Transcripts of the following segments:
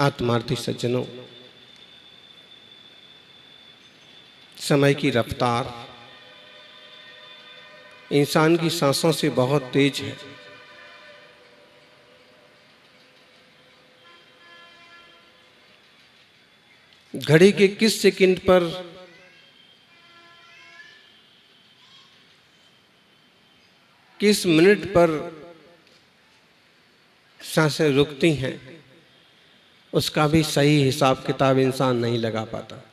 आत्मार्थी सज्जनों, समय की रफ्तार इंसान की सांसों से बहुत तेज है। घड़ी के किस सेकंड पर किस मिनट पर सांसें रुकती हैं, उसका भी सही हिसाब किताब इंसान नहीं लगा पाता।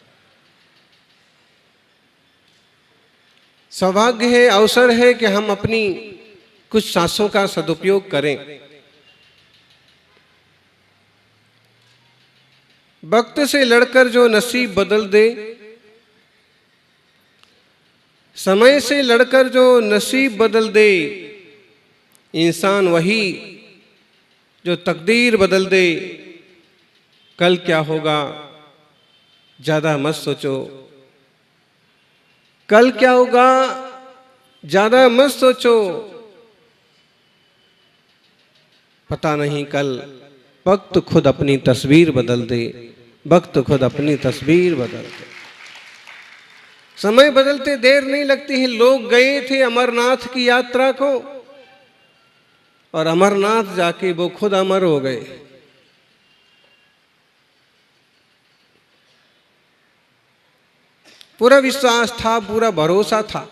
सौभाग्य है, अवसर है कि हम अपनी कुछ सांसों का सदुपयोग करें। वक्त से लड़कर जो नसीब बदल दे, समय से लड़कर जो नसीब बदल दे, इंसान वही जो तकदीर बदल दे। कल क्या होगा ज्यादा मत सोचो, कल क्या होगा ज्यादा मत सोचो, पता नहीं कल। वक्त खुद अपनी तस्वीर बदल दे, वक्त खुद अपनी तस्वीर बदल दे। समय बदलते देर नहीं लगती है। लोग गए थे अमरनाथ की यात्रा को और अमरनाथ जाके वो खुद अमर हो गए। पूरा विश्वास था, पूरा भरोसा था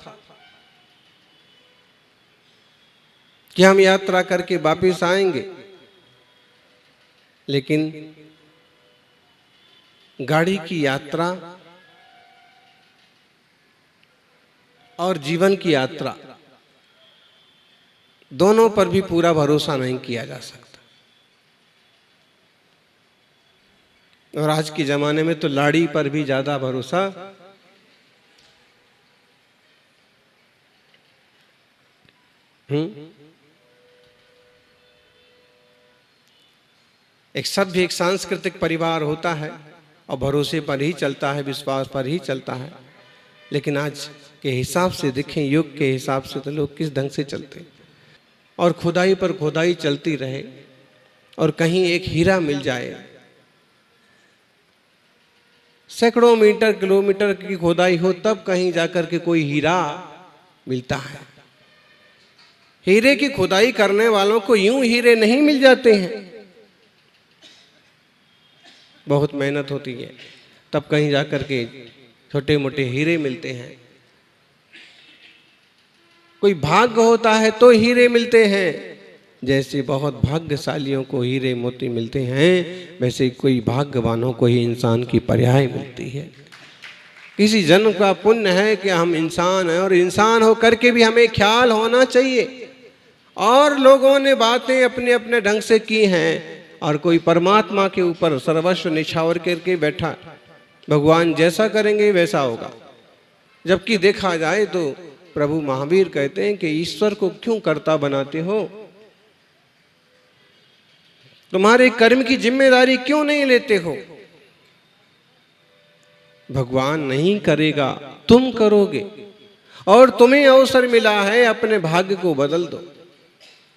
कि हम यात्रा करके वापस आएंगे, लेकिन गाड़ी की यात्रा और जीवन की यात्रा दोनों पर भी पूरा भरोसा नहीं किया जा सकता। और आज के जमाने में तो लाड़ी पर भी ज्यादा भरोसा एक सभ्य एक सांस्कृतिक परिवार होता है और भरोसे पर ही चलता है, विश्वास पर ही चलता है। लेकिन आज के हिसाब से देखें, युग के हिसाब से तो लोग किस ढंग से चलते हैं। और खुदाई पर खुदाई चलती रहे और कहीं एक हीरा मिल जाए, सैकड़ों मीटर किलोमीटर की खुदाई हो तब कहीं जाकर के कोई हीरा मिलता है। हीरे की खुदाई करने वालों को यूं हीरे नहीं मिल जाते हैं, बहुत मेहनत होती है तब कहीं जाकर के छोटे मोटे हीरे मिलते हैं। कोई भाग्य होता है तो हीरे मिलते हैं। जैसे बहुत भाग्यशालियों को हीरे मोती मिलते हैं, वैसे कोई भाग्यवानों को ही इंसान की पर्याय मिलती है। किसी जन्म का पुण्य है कि हम इंसान हैं, और इंसान होकर के भी हमें ख्याल होना चाहिए। और लोगों ने बातें अपने अपने ढंग से की हैं और कोई परमात्मा के ऊपर सर्वस्व निछावर करके बैठा, भगवान जैसा करेंगे वैसा होगा। जबकि देखा जाए तो प्रभु महावीर कहते हैं कि ईश्वर को क्यों कर्ता बनाते हो, तुम्हारे कर्म की जिम्मेदारी क्यों नहीं लेते हो। भगवान नहीं करेगा, तुम करोगे, और तुम्हें अवसर मिला है, अपने भाग्य को बदल दो।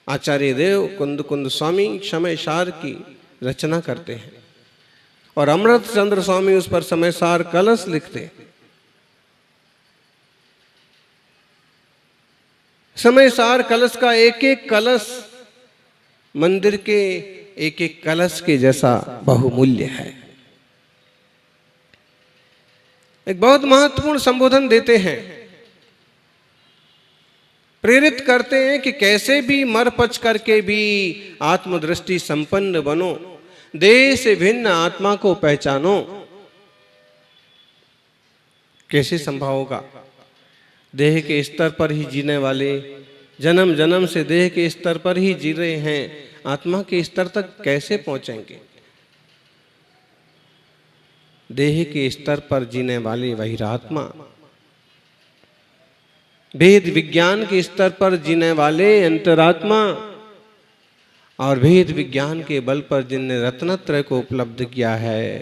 आचार्य देव कुंद कुंद स्वामी समय सार की रचना करते हैं और अमृत चंद्र स्वामी उस पर समय सार कलश लिखते हैं। समय सार कलश का एक एक कलश मंदिर के एक एक कलश के जैसा बहुमूल्य है। एक बहुत महत्वपूर्ण संबोधन देते हैं, प्रेरित करते हैं कि कैसे भी मर पच करके भी आत्मदृष्टि संपन्न बनो, देह से भिन्न आत्मा को पहचानो। कैसे संभव होगा? देह के स्तर पर ही जीने वाले जन्म जन्म से देह के स्तर पर ही जी रहे हैं, आत्मा के स्तर तक कैसे पहुंचेंगे? देह के स्तर पर जीने वाले वहीरात्मा, वेद विज्ञान के स्तर पर जीने वाले अंतरात्मा, और वेद विज्ञान के बल पर जिनने रत्नत्रय को उपलब्ध किया है,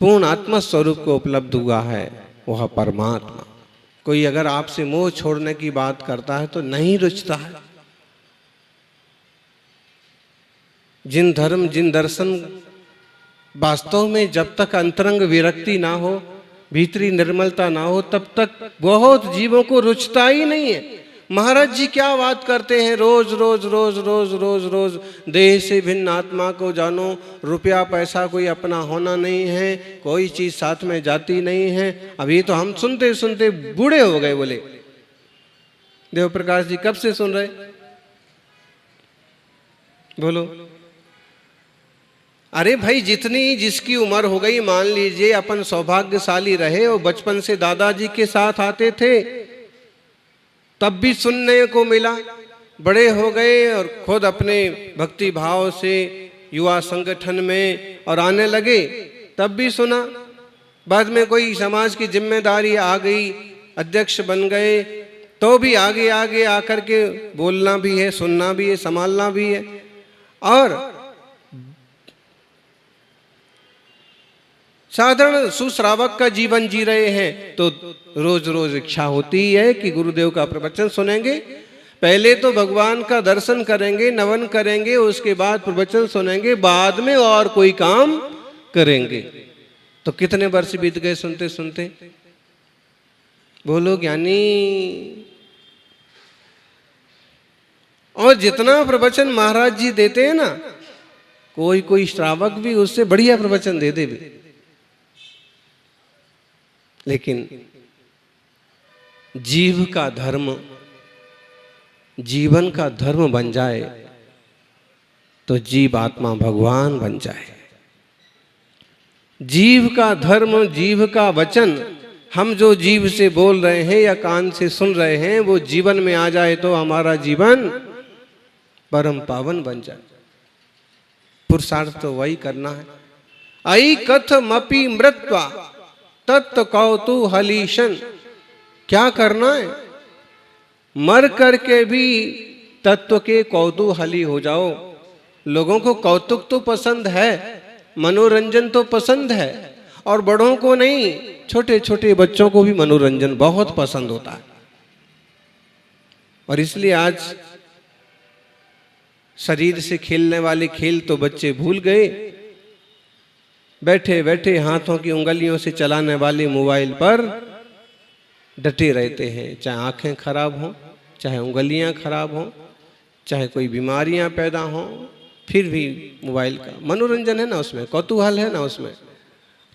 पूर्ण आत्मा स्वरूप को उपलब्ध हुआ है, वह परमात्मा। कोई अगर आपसे मोह छोड़ने की बात करता है तो नहीं रुचता है। जिन धर्म जिन दर्शन वास्तव में जब तक अंतरंग विरक्ति ना हो, भीतरी निर्मलता ना हो, तब तक बहुत जीवों को रुचता ही नहीं है। महाराज जी क्या बात करते हैं, रोज रोज रोज रोज रोज रोज देह से भिन्न आत्मा को जानो, रुपया पैसा कोई अपना होना नहीं है, कोई चीज साथ में जाती नहीं है। अभी तो हम सुनते सुनते बूढ़े हो गए। बोले देव प्रकाश जी कब से सुन रहे? बोलो। अरे भाई जितनी जिसकी उम्र हो गई, मान लीजिए अपन सौभाग्यशाली रहे और बचपन से दादाजी के साथ आते थे, तब भी सुनने को मिला। बड़े हो गए और खुद अपने भक्ति भाव से युवा संगठन में और आने लगे, तब भी सुना। बाद में कोई समाज की जिम्मेदारी आ गई, अध्यक्ष बन गए, तो भी आगे आगे आकर के बोलना भी है, सुनना भी है, संभालना भी है। और साधारण सुश्रावक का जीवन जी रहे हैं, तो रोज रोज इच्छा होती है कि गुरुदेव का प्रवचन सुनेंगे। पहले तो भगवान का दर्शन करेंगे, नमन करेंगे, उसके बाद प्रवचन सुनेंगे, बाद में और कोई काम करेंगे। तो कितने वर्ष बीत गए सुनते सुनते? बोलो ज्ञानी। और जितना प्रवचन महाराज जी देते हैं ना, कोई कोई श्रावक भी उससे बढ़िया प्रवचन दे दे, लेकिन जीव का धर्म, जीवन का धर्म बन जाए तो जीव आत्मा भगवान बन जाए। जीव का धर्म, जीव का वचन, हम जो जीव से बोल रहे हैं या कान से सुन रहे हैं, वो जीवन में आ जाए तो हमारा जीवन परम पावन बन जाए। पुरुषार्थ तो वही करना है। आई कथमपि मृत्वा तत्व कौतूहलीशन। क्या करना है? मर करके भी तत्व के कौतूहली हो जाओ। लोगों को कौतुक तो पसंद है, मनोरंजन तो पसंद है, और बड़ों को नहीं, छोटे छोटे बच्चों को भी मनोरंजन बहुत पसंद होता है। और इसलिए आज शरीर से खेलने वाले खेल तो बच्चे भूल गए। बैठे बैठे हाथों की उंगलियों से चलाने वाले मोबाइल पर डटे रहते हैं। चाहे आंखें खराब हों, चाहे उंगलियां खराब हों, चाहे कोई बीमारियां पैदा हों, फिर भी मोबाइल का मनोरंजन है ना, उसमें कौतूहल है ना, उसमें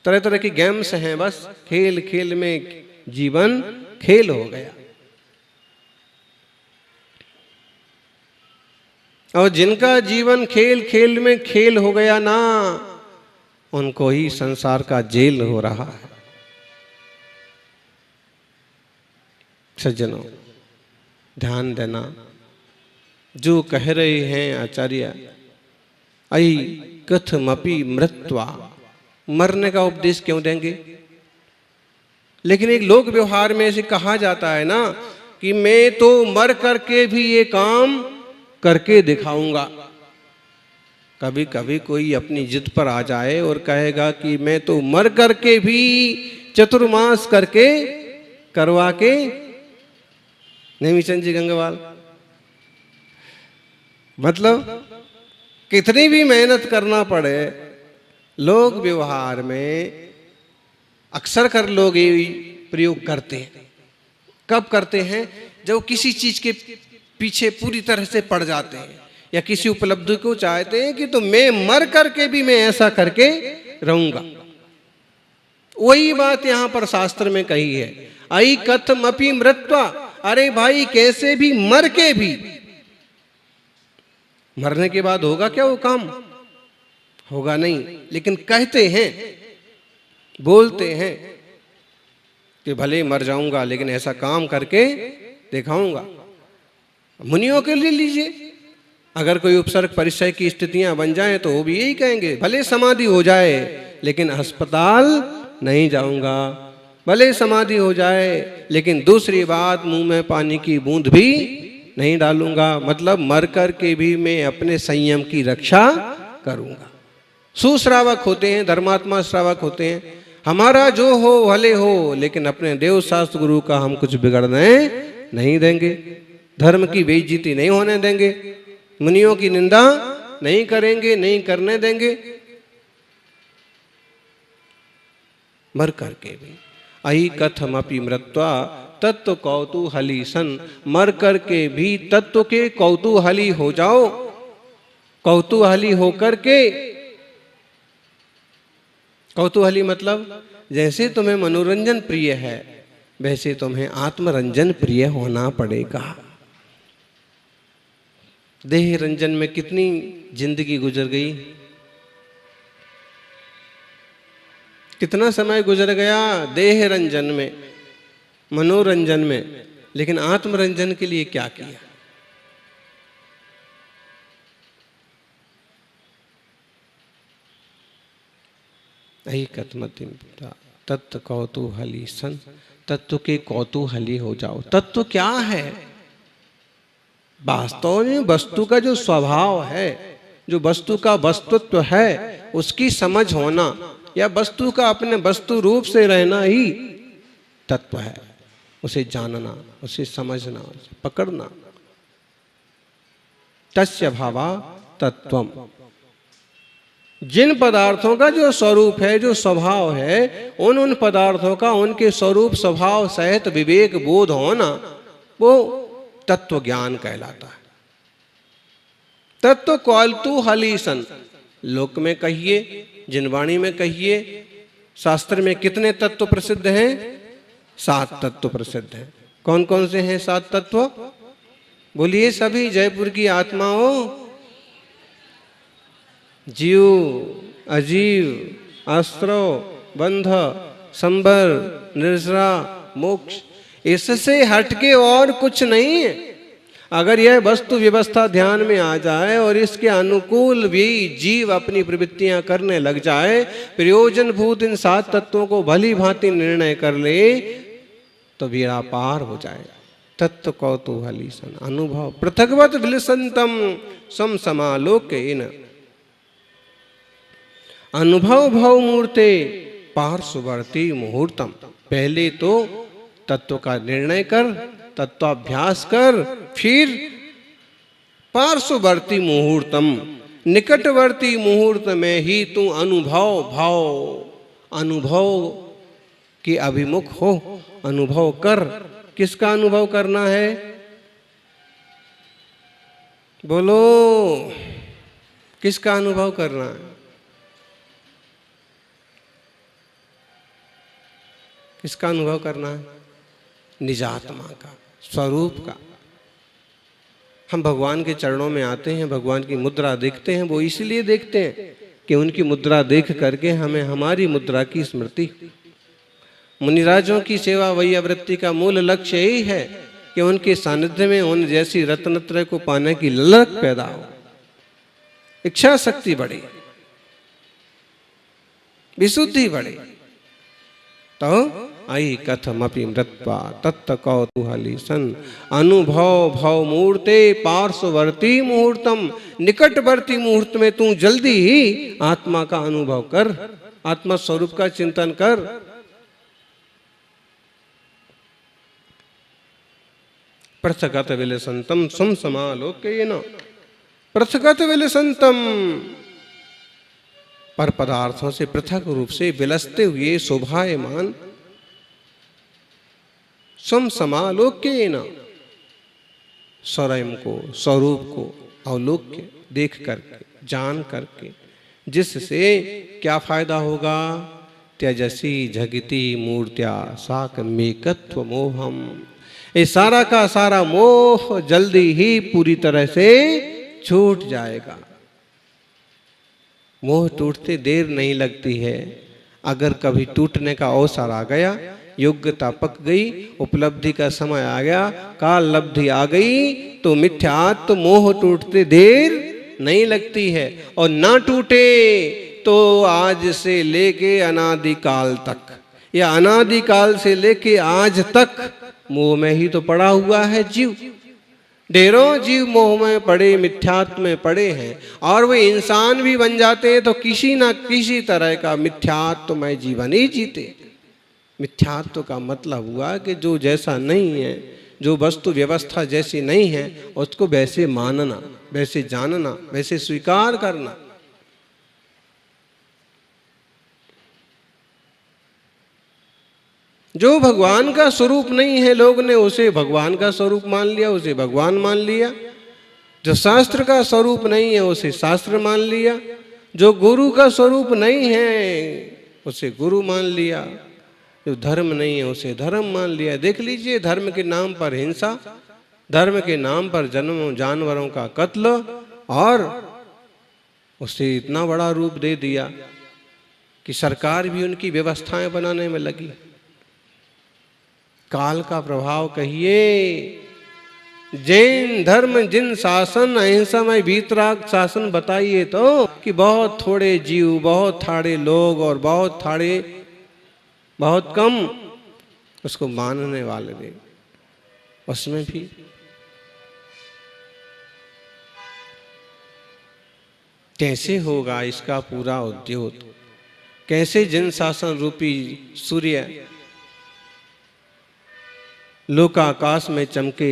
तरह तरह की गेम्स हैं। बस खेल खेल में जीवन खेल हो गया। और जिनका जीवन खेल खेल में खेल हो गया ना, उनको ही संसार का जेल हो रहा है। सज्जनों, ध्यान देना। जो कह रहे हैं आचार्य, आई कथमपि मृत्वा, मरने का उपदेश क्यों देंगे? लेकिन एक लोक व्यवहार में ऐसे कहा जाता है ना कि मैं तो मर करके भी ये काम करके दिखाऊंगा। कभी कभी कोई अपनी जिद पर आ जाए और कहेगा कि मैं तो मर करके भी चतुर्मास करके करवा के, नेमीचंद जी गंगवाल, मतलब कितनी भी मेहनत करना पड़े। लोग व्यवहार में अक्सर कर लोग ये प्रयोग करते हैं। कब करते हैं? जब किसी चीज के पीछे पूरी तरह से पड़ जाते हैं या किसी उपलब्धि को चाहते हैं कि तो मैं मर करके भी मैं ऐसा करके रहूंगा। वही बात यहां पर शास्त्र में कही है, आई कथमपि मृत्वा। अरे भाई, कैसे भी मर के भी, मरने के बाद होगा क्या वो काम? होगा नहीं। लेकिन कहते हैं, बोलते हैं कि भले मर जाऊंगा लेकिन ऐसा काम करके दिखाऊंगा। मुनियों के लिए लीजिए, अगर कोई उपसर्ग परिचय की स्थितियां बन जाएं तो वो भी यही कहेंगे, भले समाधि हो जाए लेकिन अस्पताल नहीं जाऊंगा, भले समाधि हो जाए लेकिन दूसरी बात, मुंह में पानी की बूंद भी नहीं डालूंगा। मतलब मर कर के भी मैं अपने संयम की रक्षा करूंगा। सुश्रावक होते हैं, धर्मात्मा श्रावक होते हैं। हमारा जो हो भले हो, लेकिन अपने देव शास्त्र गुरु का हम कुछ बिगड़ने नहीं देंगे, धर्म की बेइज्जती नहीं होने देंगे, मुनियों की निंदा नहीं करेंगे, नहीं करने देंगे। मर करके भी। अहि कथमपि मृत्वा तत्व कौतूहली सन, मर करके भी तत्व के कौतूहली हो जाओ। कौतूहली होकर के, कौतूहली मतलब जैसे तुम्हें मनोरंजन प्रिय है वैसे तुम्हें आत्मरंजन प्रिय होना पड़ेगा। देह रंजन में कितनी जिंदगी गुजर गई, कितना समय गुजर गया देह रंजन में, मनोरंजन में, लेकिन आत्मरंजन के लिए क्या किया। यही कथमति तत्व कौतूहली सन, तत्व के कौतूहली हो जाओ। तत्व क्या है? वास्तव में वस्तु का जो स्वभाव है, जो वस्तु का वस्तुत्व है, उसकी समझ होना या वस्तु का अपने वस्तु रूप से रहना ही तत्व है। उसे जानना, उसे समझना, उसे पकड़ना। तस्य भावा तत्वम, जिन पदार्थों का जो स्वरूप है, जो स्वभाव है, उन पदार्थों का उनके स्वरूप स्वभाव सहित विवेक बोध होना, वो तत्व ज्ञान कहलाता है। तत्व कौतूहली सन, लोक में कहिए, जिनवाणी में कहिए, शास्त्र में कितने तत्व प्रसिद्ध हैं? 7 तत्व प्रसिद्ध हैं। कौन कौन से हैं 7 तत्व? बोलिए सभी जयपुर की आत्माओं। जीव, अजीव, अस्त्रव, बंध, संबर, निर्जरा, मोक्ष, इससे हटके और कुछ नहीं है। अगर यह वस्तु व्यवस्था ध्यान में आ जाए और इसके अनुकूल भी जीव अपनी प्रवृत्तियां करने लग जाए, प्रयोजन भूत इन 7 तत्वों को भली भांति निर्णय कर ले, तो बेड़ा पार हो जाए। तत्व कौतूहली सन, अनुभव पृथग्वत विलसंतम सम समालोकेन, अनुभव भव मूर्ते पार्श्ववर्ती मुहूर्तम। पहले तो तत्व का निर्णय कर, तत्वाभ्यास कर, फिर पार्श्ववर्ती मुहूर्तम, निकटवर्ती मुहूर्त में ही तू अनुभव के अभिमुख हो, अनुभव कर। किसका अनुभव करना है? बोलो, किसका अनुभव करना है? किसका अनुभव करना है? निजात्मा का, स्वरूप का। हम भगवान के चरणों में आते हैं, भगवान की मुद्रा देखते हैं। वो इसलिए देखते हैं कि उनकी मुद्रा देख करके हमें हमारी मुद्रा की स्मृति। मुनिराजों की सेवा वैयावृत्ति का मूल लक्ष्य यही है कि उनके सानिध्य में उन जैसी रत्नत्रय को पाने की ललक पैदा हो, इच्छा शक्ति बढ़े, विशुद्धि बढ़े। तो आई कथमपि मृत्वा तत्व कौतूहली सन, अनुभव भव मूर्ते पार्श्ववर्ती मुहूर्तम, निकटवर्ती मुहूर्त में तू जल्दी ही आत्मा का अनुभव कर, आत्मा स्वरूप का चिंतन कर। पृथगत विलसंतम सम समालोकेन, पृथगत विलसंतम, पर पदार्थों से पृथक रूप से विलसते हुए शोभायमान, सम समालोकेन, स्वयं को, स्वरूप को अवलोक्य, देख करके, जान करके, जिससे क्या फायदा होगा? त्यजसी जगति मूर्त्या साकमेकत्व मोहम, ये सारा का सारा मोह जल्दी ही पूरी तरह से छूट जाएगा। मोह टूटते देर नहीं लगती है। अगर कभी टूटने का अवसर आ गया, योग्यता पक गई, उपलब्धि का समय आ गया, काल लब्धि आ गई, तो मिथ्यात्व मोह टूटते देर नहीं लगती है। और ना टूटे तो आज से लेके अनादिकाल तक, या अनादिकाल से लेके आज तक मोह में ही तो पड़ा हुआ है जीव। ढेरों जीव मोह में पड़े, मिथ्यात्व में पड़े हैं, और वे इंसान भी बन जाते हैं तो किसी ना किसी तरह का मिथ्यात्वमय जीवन ही जीते। मिथ्यात्व का मतलब हुआ कि जो जैसा नहीं है, जो वस्तु व्यवस्था जैसी नहीं है, उसको वैसे मानना, वैसे जानना, वैसे स्वीकार करना। जो भगवान का स्वरूप नहीं है, लोग ने उसे भगवान का स्वरूप मान लिया, उसे भगवान मान लिया। जो शास्त्र का स्वरूप नहीं है उसे शास्त्र मान लिया। जो गुरु का स्वरूप नहीं है उसे गुरु मान लिया। जो धर्म नहीं है उसे धर्म मान लिया। देख लीजिए, धर्म के नाम पर हिंसा, धर्म के नाम पर जानवरों का कत्ल, और उसे इतना बड़ा रूप दे दिया कि सरकार भी उनकी व्यवस्थाएं बनाने में लगी। काल का प्रभाव कहिए। जैन धर्म जिन शासन अहिंसामय वीतराग शासन बताइए तो कि बहुत थोड़े जीव, बहुत थाड़े लोग और बहुत कम उसको मानने वाले थे। उसमें भी कैसे होगा इसका पूरा उद्योग? कैसे जिन शासन रूपी सूर्य लोकाकाश में चमके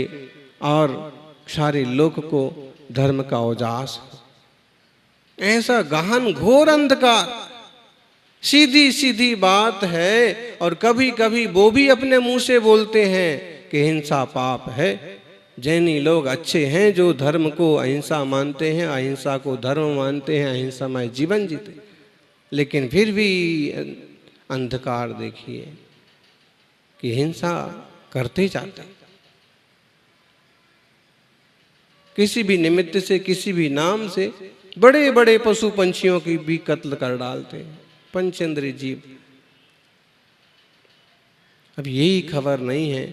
और सारे लोक को धर्म का उजास हो? ऐसा गहन घोर अंधकार। सीधी सीधी बात है, और कभी कभी वो भी अपने मुंह से बोलते हैं कि हिंसा पाप है। जैनी लोग अच्छे हैं जो धर्म को अहिंसा मानते हैं, अहिंसा को धर्म मानते हैं, अहिंसामय जीवन जीते, लेकिन फिर भी अंधकार देखिए कि हिंसा करते जाते, किसी भी निमित्त से, किसी भी नाम से बड़े बड़े पशु पंछियों की भी कत्ल कर डालते हैं, पंचेंद्रिय जीव। अब यही खबर नहीं है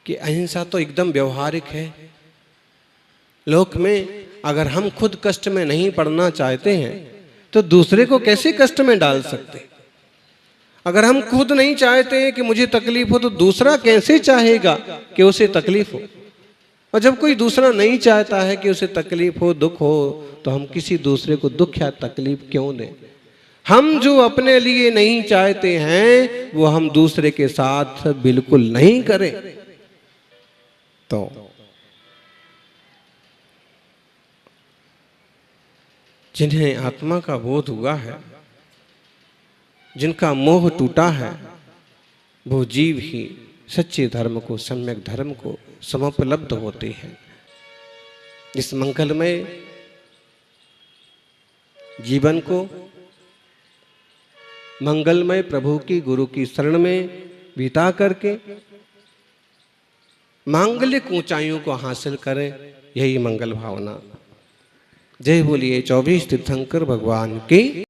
कि अहिंसा तो एकदम व्यवहारिक है। लोक में अगर हम खुद कष्ट में नहीं पड़ना चाहते हैं तो दूसरे को कैसे कष्ट में डाल सकते? अगर हम खुद नहीं चाहते हैं कि मुझे तकलीफ हो तो दूसरा कैसे चाहेगा कि उसे तकलीफ हो? और जब कोई दूसरा नहीं चाहता है कि उसे तकलीफ हो, दुख हो, तो हम किसी दूसरे को दुख या तकलीफ क्यों दें? हम जो अपने लिए नहीं चाहते हैं वो हम दूसरे के साथ बिल्कुल नहीं करें। तो जिन्हें आत्मा का बोध हुआ है, जिनका मोह टूटा है, वो जीव ही सच्चे धर्म को, सम्यक धर्म को समुपलब्ध होते हैं। इस मंगलमय जीवन को मंगलमय प्रभु की, गुरु की शरण में बिता करके मांगलिक ऊंचाइयों को हासिल करें, यही मंगल भावना। जय बोलिए 24 तीर्थंकर भगवान की।